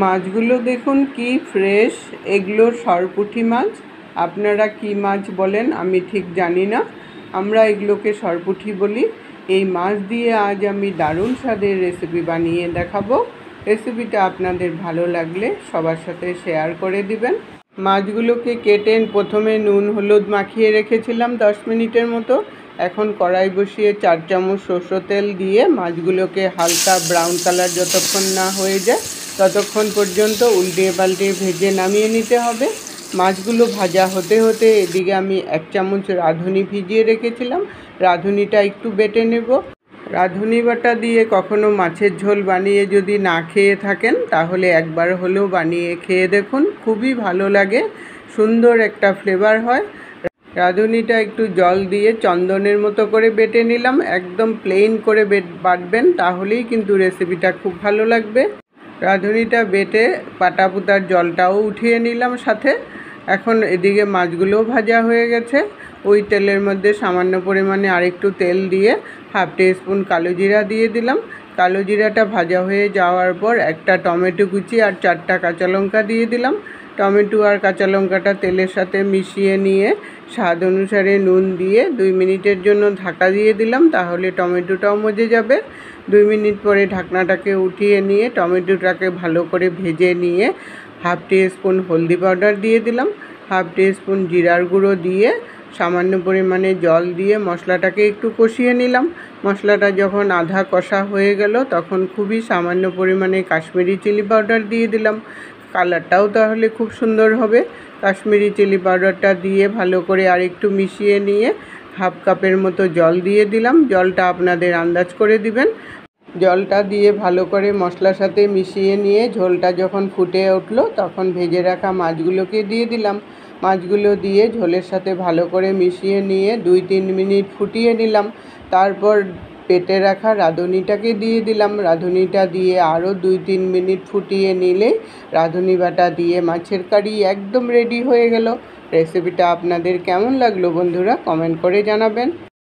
মাছগুলো দেখুন কি ফ্রেশ, এগুলো সরপুঁটি মাছ। আপনারা কি মাছ বলেন আমি ঠিক জানি না, আমরা এগুলোকে সরপুঁটি বলি। এই মাছ দিয়ে আজ আমি দারুণ স্বাদের রেসিপি বানিয়ে দেখাবো। রেসিপিটা আপনাদের ভালো লাগলে সবার সাথে শেয়ার করে দিবেন। মাছগুলোকে কেটে প্রথমে নুন হলুদ মাখিয়ে রেখেছিলাম 10 মিনিটের মতো। এখন কড়াই বসিয়ে 4 চামচ সরষের তেল দিয়ে মাছগুলোকে হালকা ব্রাউন কালার যতক্ষণ না হয়ে যায় ততক্ষণ পর্যন্ত উল্টিয়ে পাল্টিয়ে ভেজে নামিয়ে নিতে হবে। মাছগুলো ভাজা হতে হতে এদিকে আমি 1 চামচ রাঁধুনি ভিজিয়ে রেখেছিলাম, রাঁধুনিটা একটু বেটে নেব। রাঁধুনি বাটা দিয়ে কখনো মাছের ঝোল বানিয়ে যদি না খেয়ে থাকেন তাহলে একবার হলেও বানিয়ে খেয়ে দেখুন, খুবই ভালো লাগে, সুন্দর একটা ফ্লেভার হয়। রাঁধুনিটা একটু জল দিয়ে চন্দনের মতো করে বেটে নিলাম, একদম প্লেন করে বাটবেন, তাহলেই কিন্তু রেসিপিটা খুব ভালো লাগবে। রাঁধুনিটা বেটে পাটাপুতার জলটাও উঠিয়ে নিলাম সাথে। এখন এদিকে মাছগুলোও ভাজা হয়ে গেছে। ওই তেলের মধ্যে সামান্য পরিমাণে আরেকটু তেল দিয়ে হাফ টিস্পুন কালো জিরা দিয়ে দিলাম। কালো জিরাটা ভাজা হয়ে যাওয়ার পর একটা টমেটো কুচি আর 4টা কাঁচা লঙ্কা দিয়ে দিলাম। টমেটো আর কাঁচা লঙ্কাটা তেলের সাথে মিশিয়ে নিয়ে স্বাদ অনুসারে নুন দিয়ে 2 মিনিটের জন্য ঢাকা দিয়ে দিলাম, তাহলে টমেটোটাও মজে যাবে। 2 মিনিট পরে ঢাকনাটাকে উঠিয়ে নিয়ে টমেটোটাকে ভালো করে ভেজে নিয়ে হাফ টিস্পুন হলদি পাউডার দিয়ে দিলাম, হাফ টিস্পুন জিরার গুঁড়ো দিয়ে সামান্য পরিমাণে জল দিয়ে মশলাটাকে একটু কষিয়ে নিলাম। মশলাটা যখন আধা কষা হয়ে গেল তখন খুবই সামান্য পরিমাণে কাশ্মীরি চিলি পাউডার দিয়ে দিলাম। কালারটাও তাহলে খুব সুন্দর হবে। কাশ্মীরি চিলি পাউডারটা দিয়ে ভালো করে আর একটু মিশিয়ে নিয়ে হাফ কাপের মতো জল দিয়ে দিলাম। জলটা আপনাদের আন্দাজ করে দিবেন। জলটা দিয়ে ভালো করে মশলার সাথে মিশিয়ে নিয়ে ঝোলটা যখন ফুটে উঠলো তখন ভেজে রাখা মাছগুলোকে দিয়ে দিলাম। মাছগুলো দিয়ে ঝোলের সাথে ভালো করে মিশিয়ে নিয়ে 2-3 মিনিট ফুটিয়ে নিলাম। তারপর পেটে রাখা রাঁধুনিটাকে দিয়ে দিলাম। রাঁধুনিটা দিয়ে আরও 2-3 মিনিট ফুটিয়ে নিলেই রাঁধুনি বাটা দিয়ে মাছের কারি একদম রেডি হয়ে গেল। রেসিপিটা আপনাদের কেমন লাগলো বন্ধুরা, কমেন্ট করে জানাবেন।